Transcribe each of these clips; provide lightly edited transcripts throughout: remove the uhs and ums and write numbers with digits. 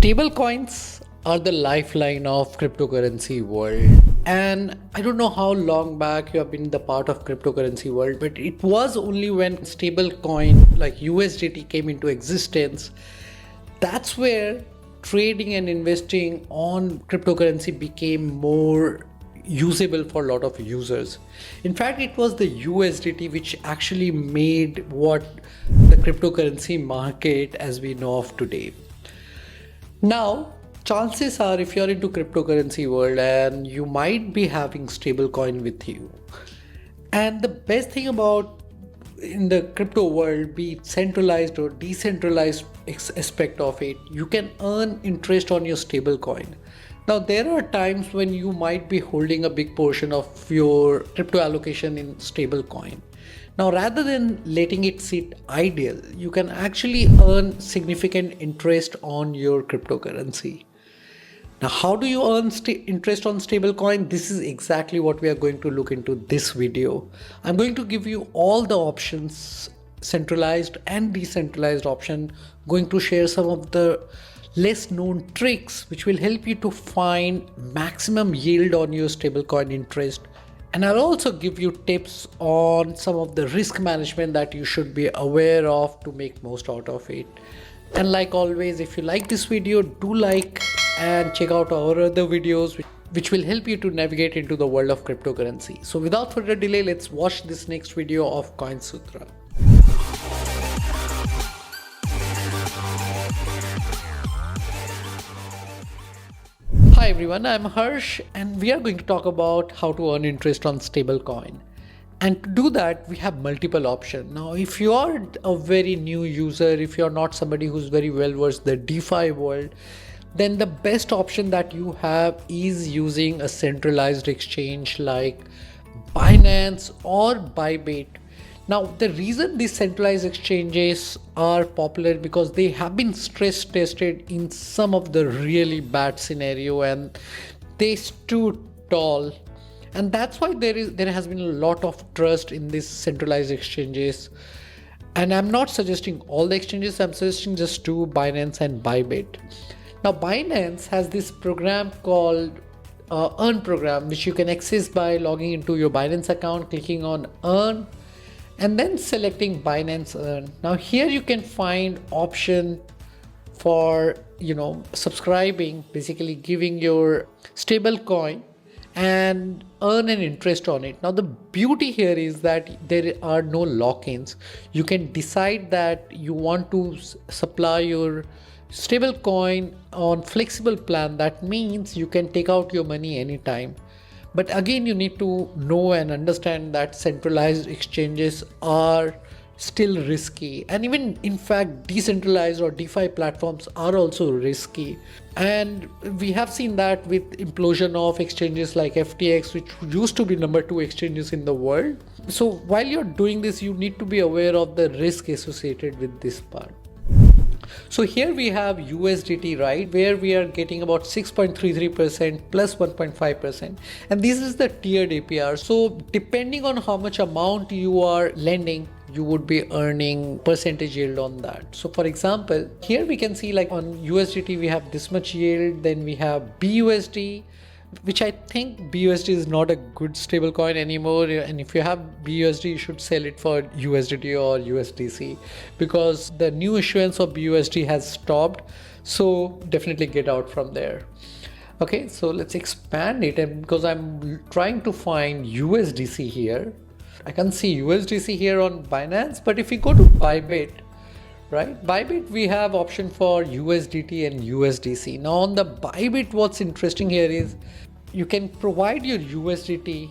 Stablecoins are the lifeline of cryptocurrency world. And I don't know how long back you have been the part of cryptocurrency world, but it was only when stablecoin like USDT came into existence, that's where trading and investing on cryptocurrency became more usable for a lot of users. In fact, it was the USDT which actually made what the cryptocurrency market as we know of today. Now, chances are if you're into cryptocurrency world and you might be having stablecoin with you. And the best thing about in the crypto world, be it centralized or decentralized aspect of it, you can earn interest on your stablecoin. Now, there are times when you might be holding a big portion of your crypto allocation in stablecoin. Now, rather than letting it sit idle, you can actually earn significant interest on your cryptocurrency. Now, how do you earn interest on stablecoin? This is exactly what we are going to look into this video. I'm going to give you all the options, centralized and decentralized option, going to share some of the less known tricks which will help you to find maximum yield on your stablecoin interest. And I'll also give you tips on some of the risk management that you should be aware of to make most out of it. And like always, if you like this video, do like and check out our other videos which will help you to navigate into the world of cryptocurrency. So without further delay, let's watch this next video of CoinSutra. Hi everyone, I'm Harsh and we are going to talk about how to earn interest on stablecoin. And to do that, we have multiple options. Now, if you are a very new user, if you're not somebody who's very well versed in the DeFi world, then the best option that you have is using a centralized exchange like Binance or Bybit. Now, the reason these centralized exchanges are popular because they have been stress tested in some of the really bad scenario and they stood tall. And that's why there has been a lot of trust in these centralized exchanges. And I'm not suggesting all the exchanges, I'm suggesting just two, Binance and Bybit. Now, Binance has this program called Earn program, which you can access by logging into your Binance account, clicking on Earn, and then selecting Binance Earn. Now here you can find option for subscribing, basically giving your stable coin and earn an interest on it. Now the beauty here is that there are no lock-ins. You can decide that you want to supply your stable coin on flexible plan. That means you can take out your money anytime. But again, you need to know and understand that centralized exchanges are still risky. And even in fact, decentralized or DeFi platforms are also risky. And we have seen that with implosion of exchanges like FTX, which used to be number 2 exchanges in the world. So while you're doing this, you need to be aware of the risk associated with this part. So here we have USDT, right, where we are getting about 6.33% plus 1.5%, and this is the tiered APR. So depending on how much amount you are lending, you would be earning percentage yield on that. So for example, here we can see like on USDT we have this much yield, then we have BUSD, which I think BUSD is not a good stable coin anymore, and if you have BUSD you should sell it for USDT or USDC because the new issuance of BUSD has stopped, so definitely get out from there. Okay, so let's expand it, and because I'm trying to find USDC here, I can see USDC here on Binance, but if we go to Bybit, right, Bybit we have option for USDT and USDC. Now on the Bybit, what's interesting here is you can provide your USDT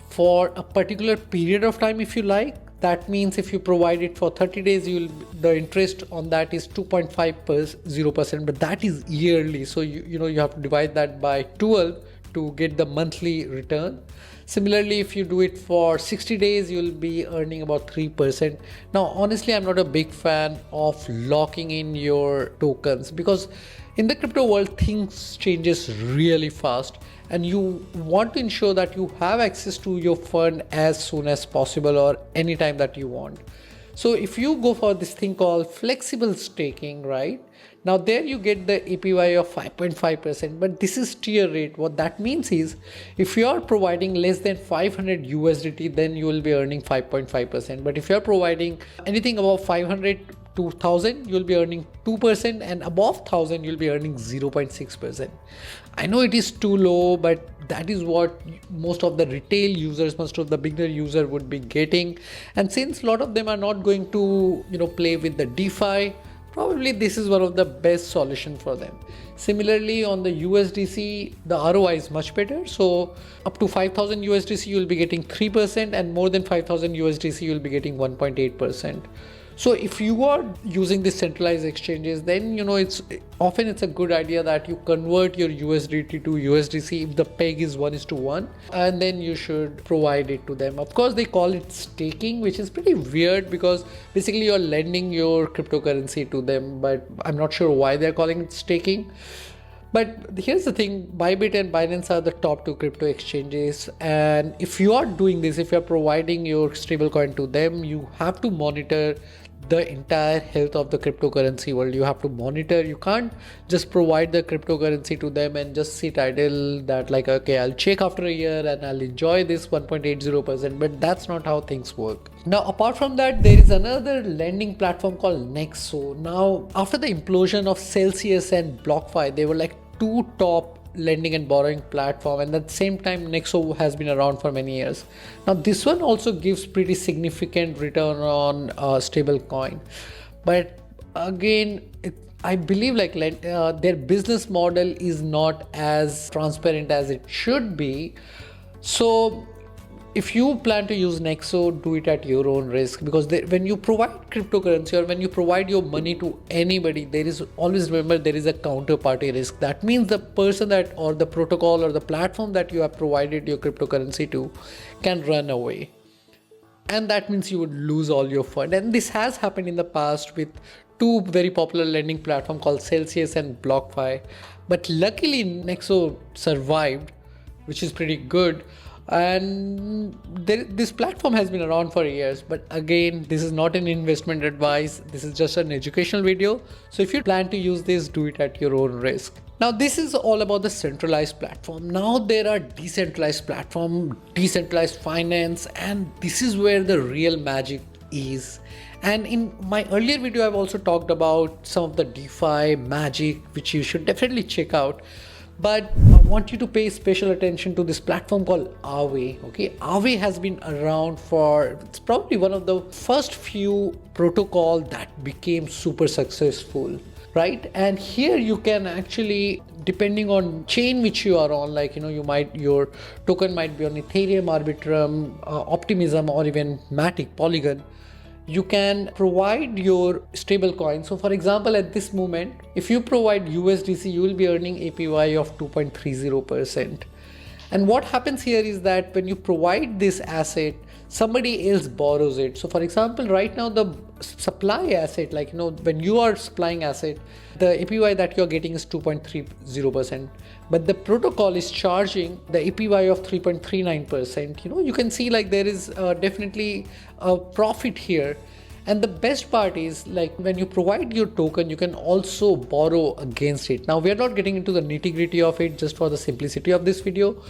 for a particular period of time if you like. That means if you provide it for 30 days, the interest on that is 2.50%, but that is yearly. So you have to divide that by 12 to get the monthly return. Similarly, if you do it for 60 days, you'll be earning about 3%. Now, honestly, I'm not a big fan of locking in your tokens because in the crypto world, things changes really fast and you want to ensure that you have access to your fund as soon as possible or anytime that you want. So if you go for this thing called flexible staking, right? Now there you get the APY of 5.5%, but this is tier rate. What that means is if you are providing less than 500 USDT, then you will be earning 5.5%. But if you are providing anything above 500 to 1000, you'll be earning 2%, and above 1000 you'll be earning 0.6%. I know it is too low, but that is what most of the retail users, most of the beginner user would be getting. And since a lot of them are not going to play with the DeFi, probably this is one of the best solution for them. Similarly, on the USDC, the ROI is much better. So up to 5000 USDC you'll be getting 3%, and more than 5000 USDC you'll be getting 1.8%. So if you are using these centralized exchanges, then it's a good idea that you convert your USDT to USDC if the peg is 1:1, and then you should provide it to them. Of course, they call it staking, which is pretty weird because basically you're lending your cryptocurrency to them, but I'm not sure why they're calling it staking. But here's the thing, Bybit and Binance are the top two crypto exchanges. And if you are doing this, if you're providing your stablecoin to them, you have to monitor the entire health of the cryptocurrency world. You have to monitor. You can't just provide the cryptocurrency to them and just sit idle that like, okay, I'll check after a year and I'll enjoy this 1.80%. But that's not how things work. Now, apart from that, there is another lending platform called Nexo. Now, after the implosion of Celsius and BlockFi, they were like two top lending and borrowing platform, and at the same time Nexo has been around for many years. Now this one also gives pretty significant return on stable coin, but again I believe their business model is not as transparent as it should be. So if you plan to use Nexo, do it at your own risk, because when you provide cryptocurrency or when you provide your money to anybody, there is always, remember, there is a counterparty risk. That means the person that or the protocol or the platform that you have provided your cryptocurrency to can run away. And that means you would lose all your fund. And this has happened in the past with two very popular lending platforms called Celsius and BlockFi. But luckily Nexo survived, which is pretty good. And this platform has been around for years, but again, this is not an investment advice. This is just an educational video. So if you plan to use this, do it at your own risk. Now, this is all about the centralized platform. Now there are decentralized platform, decentralized finance, and this is where the real magic is. And in my earlier video, I've also talked about some of the DeFi magic, which you should definitely check out. But I want you to pay special attention to this platform called AAVE. Okay, AAVE has been around for, it's probably one of the first few protocol that became super successful, right? And here you can actually, depending on chain which you are on, like your token might be on Ethereum, Arbitrum, Optimism, or even Matic, Polygon. You can provide your stable coin. So for example, at this moment, if you provide USDC, you will be earning APY of 2.30%. And what happens here is that when you provide this asset, somebody else borrows it. So for example, right now the supply asset, when you are supplying asset, the APY that you're getting is 2.30%, but the protocol is charging the APY of 3.39%. You can see there is definitely a profit here. And the best part is when you provide your token, you can also borrow against it. Now we are not getting into the nitty-gritty of it just for the simplicity of this video,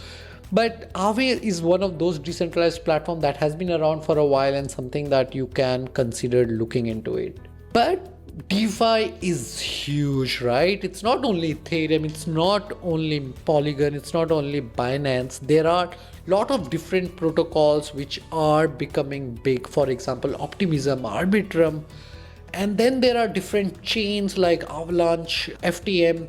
but AAVE is one of those decentralized platforms that has been around for a while and something that you can consider looking into it. But DeFi is huge, right? It's not only Ethereum, it's not only Polygon, it's not only Binance. There are a lot of different protocols which are becoming big. For example, Optimism, Arbitrum, and then there are different chains like Avalanche, FTM,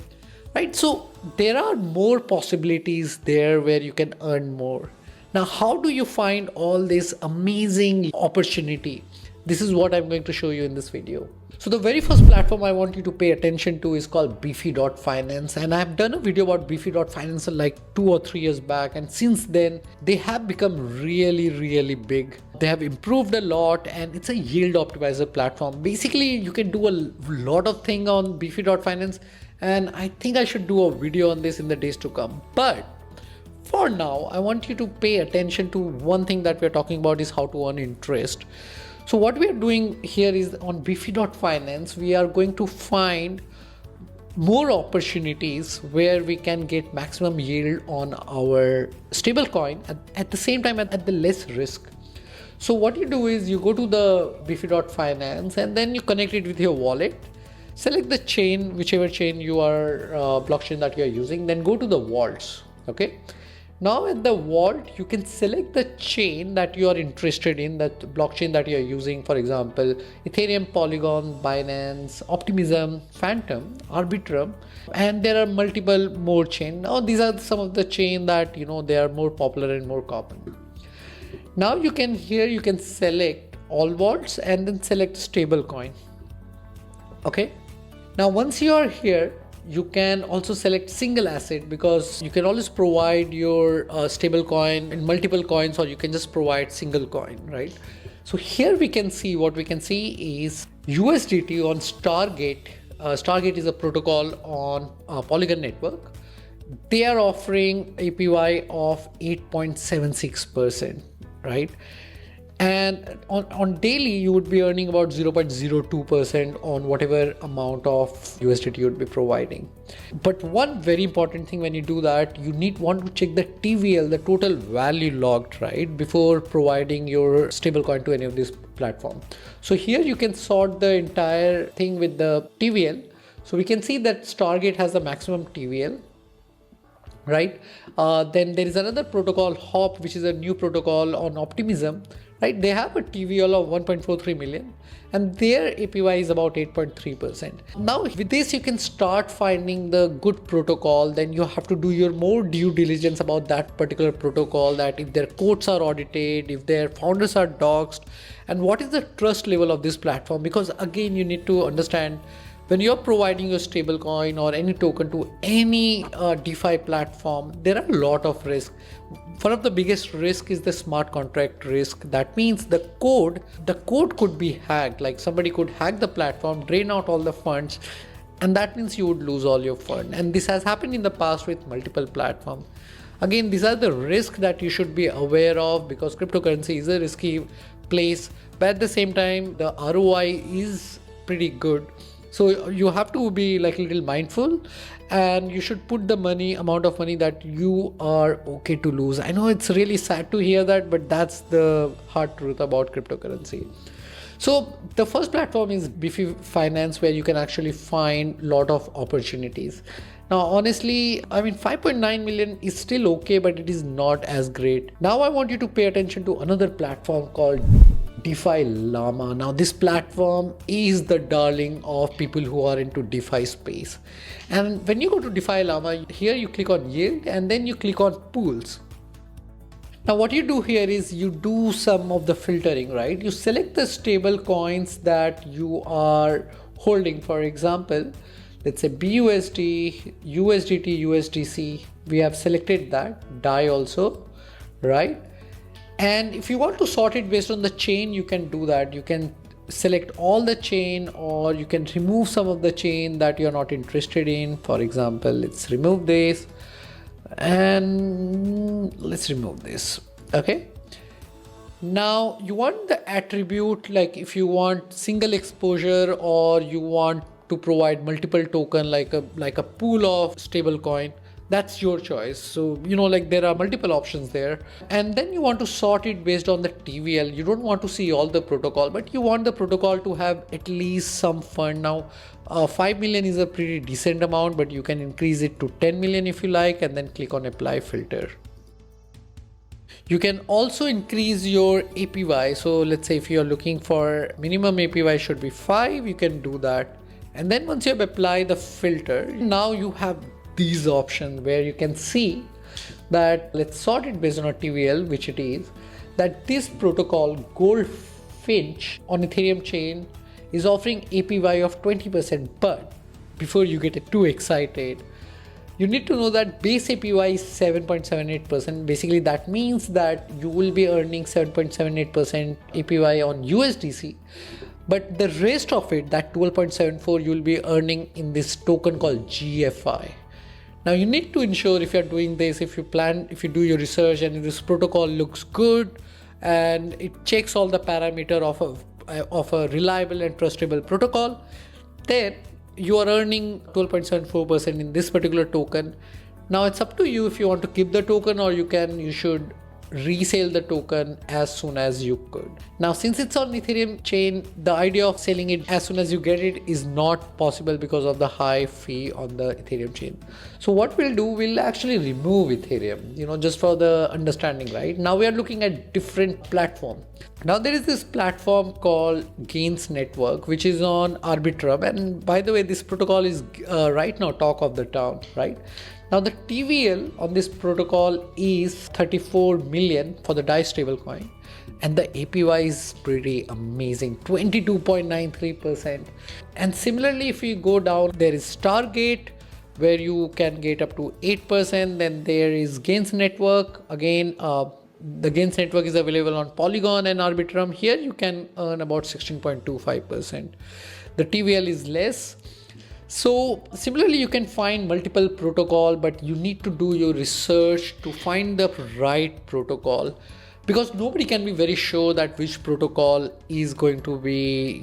right? So there are more possibilities there where you can earn more. Now, how do you find all this amazing opportunity? This is what I'm going to show you in this video. So the very first platform I want you to pay attention to is called Beefy Finance, and I've done a video about Beefy Finance like 2 or 3 years back, and since then they have become really big. They have improved a lot, and it's a yield optimizer platform. Basically, you can do a lot of things on Beefy Finance, and I think I should do a video on this in the days to come. But for now, I want you to pay attention to one thing that we're talking about is how to earn interest. So what we are doing here is on Beefy Finance, we are going to find more opportunities where we can get maximum yield on our stablecoin at the same time at the less risk. So what you do is you go to the Beefy Finance and then you connect it with your wallet. Select the chain, whichever chain you are, blockchain that you are using, then go to the vaults. Okay. Now at the vault, you can select the chain that you are interested in, that blockchain that you are using. For example, Ethereum, Polygon, Binance, Optimism, Phantom, Arbitrum, and there are multiple more chain. Now these are some of the chain that they are more popular and more common. Now you can select all vaults and then select stablecoin. Okay. Now once you are here, you can also select single asset, because you can always provide your stablecoin in multiple coins, or you can just provide single coin, right? So here we can see, what we can see is USDT on Stargate. Stargate is a protocol on Polygon network. They are offering APY of 8.76%, right? And on daily, you would be earning about 0.02% on whatever amount of USDT you would be providing. But one very important thing when you do that, you want to check the TVL, the total value logged, right, before providing your stablecoin to any of these platforms. So here you can sort the entire thing with the TVL. So we can see that Stargate has the maximum TVL. Right. Then there is another protocol, Hop, which is a new protocol on Optimism. Right. They have a TVL of 1.43 million and their APY is about 8.3%. Now with this, you can start finding the good protocol. Then you have to do your more due diligence about that particular protocol, that if their codes are audited, if their founders are doxed, and what is the trust level of this platform. Because again, you need to understand, when you're providing your stablecoin or any token to any DeFi platform, there are a lot of risks. One of the biggest risk is the smart contract risk. That means the code could be hacked. Like somebody could hack the platform, drain out all the funds, and that means you would lose all your fund. And this has happened in the past with multiple platforms. Again, these are the risks that you should be aware of, because cryptocurrency is a risky place, but at the same time, the ROI is pretty good. So you have to be like a little mindful, and you should put the amount of money that you are okay to lose. I know it's really sad to hear that, but that's the hard truth about cryptocurrency. So the first platform is Beefy Finance, where you can actually find a lot of opportunities. Now, honestly, 5.9 million is still okay, but it is not as great. Now I want you to pay attention to another platform called DeFiLlama. Now this platform is the darling of people who are into DeFi space. And when you go to DeFiLlama, here you click on yield and then you click on pools. Now what you do here is you do some of the filtering, right? You select the stable coins that you are holding. For example, let's say BUSD, USDT, USDC. We have selected that, DAI also, right? And if you want to sort it based on the chain, you can do that. You can select all the chain, or you can remove some of the chain that you're not interested in. For example, let's remove this and let's remove this. Okay. Now you want the attribute, like if you want single exposure or you want to provide multiple token, like a pool of stable coin. That's your choice. So, there are multiple options there. And then you want to sort it based on the TVL. You don't want to see all the protocol, but you want the protocol to have at least some fund. Now, 5 million is a pretty decent amount, but you can increase it to 10 million if you like, and then click on apply filter. You can also increase your APY. So let's say if you're looking for minimum APY should be 5, you can do that. And then once you have applied the filter, now you have these options where you can see that, let's sort it based on a TVL, which it is, that this protocol Goldfinch on Ethereum chain is offering APY of 20%. But before you get too excited, you need to know that base APY is 7.78%. Basically, that means that you will be earning 7.78% APY on USDC. But the rest of it, that 12.74, you will be earning in this token called GFI. Now you need to ensure, if you're doing this, if you do your research and if this protocol looks good and it checks all the parameter of of a reliable and trustable protocol, then you are earning 12.74% in this particular token. Now it's up to you if you want to keep the token, or you should resell the token as soon as you could. Now, since it's on Ethereum chain, the idea of selling it as soon as you get it is not possible because of the high fee on the Ethereum chain. So what we'll do, we'll actually remove Ethereum, just for the understanding, right? Now we are looking at different platform. Now there is this platform called Gains Network, which is on Arbitrum. And by the way, this protocol is right now talk of the town, right? Now the TVL on this protocol is 34 million for the DAI stablecoin, and the APY is pretty amazing, 22.93%. And similarly, if you go down, there is Stargate, where you can get up to 8%. Then there is Gains Network. Again, the Gains Network is available on Polygon and Arbitrum. Here you can earn about 16.25%. The TVL is less. So similarly, you can find multiple protocol, but you need to do your research to find the right protocol, because nobody can be very sure that which protocol is going to be,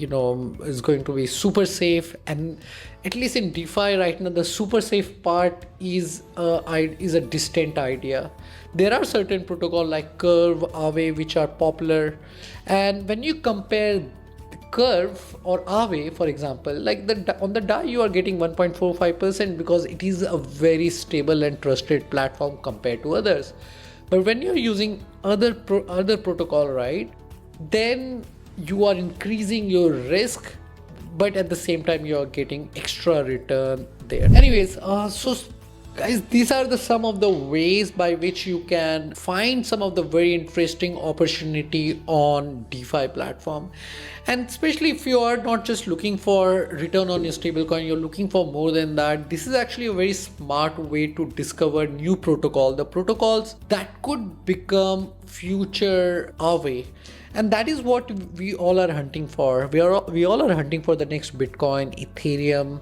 super safe. And at least in DeFi right now, the super safe part is a distant idea. There are certain protocol like Curve, AAVE, which are popular, and when you compare Curve or AAVE, for example, like on the DAI, you are getting 1.45% because it is a very stable and trusted platform compared to others. But when you're using other protocol, right, then you are increasing your risk, but at the same time you are getting extra return there. Anyways, so guys, these are some of the ways by which you can find some of the very interesting opportunity on DeFi platform. And especially if you are not just looking for return on your stablecoin, you're looking for more than that. This is actually a very smart way to discover new protocol, the protocols that could become future AAVE. And that is what we all are hunting for. We all are hunting for the next Bitcoin, Ethereum,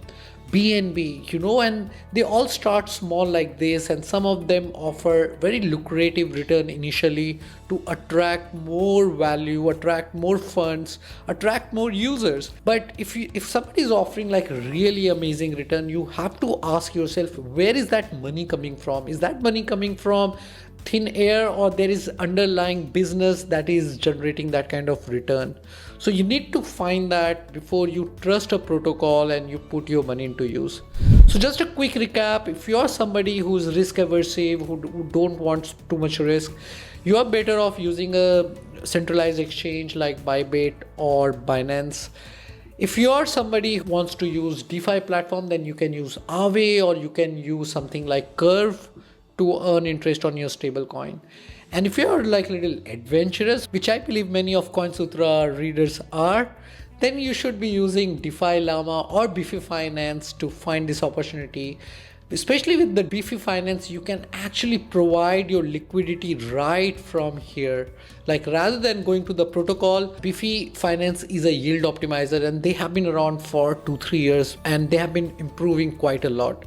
BNB, and they all start small like this, and some of them offer very lucrative return initially to attract more value, attract more funds, attract more users. But if somebody is offering like really amazing return, you have to ask yourself, where is that money coming from? Is that money coming from thin air, or there is underlying business that is generating that kind of return? So you need to find that before you trust a protocol and you put your money into use. So just a quick recap: if you are somebody who's risk aversive, who don't want too much risk, you are better off using a centralized exchange like Bybit or Binance. If you are somebody who wants to use DeFi platform, then you can use AAVE, or you can use something like Curve to earn interest on your stablecoin. And if you are like a little adventurous, which I believe many of CoinSutra readers are, then you should be using DeFiLlama or Beefy Finance to find this opportunity. Especially with the Beefy Finance, you can actually provide your liquidity right from here. Like rather than going to the protocol, Beefy Finance is a yield optimizer, and they have been around for 2-3 years, and they have been improving quite a lot.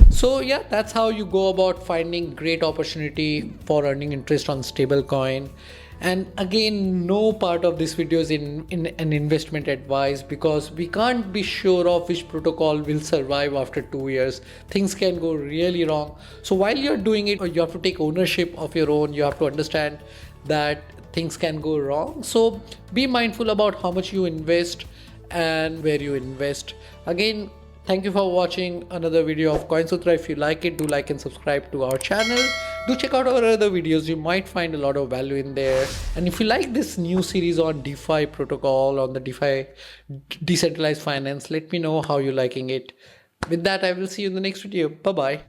So yeah, that's how you go about finding great opportunity for earning interest on stablecoin. And again, no part of this video is in an investment advice, because we can't be sure of which protocol will survive after 2 years. Things can go really wrong. So while you're doing it, you have to take ownership of your own. You have to understand that things can go wrong. So be mindful about how much you invest and where you invest. Again, thank you for watching another video of CoinSutra. If you like it, do like and subscribe to our channel. Do check out our other videos. You might find a lot of value in there. And if you like this new series on DeFi protocol, on the DeFi decentralized finance, let me know how you're liking it. With that, I will see you in the next video. Bye-bye.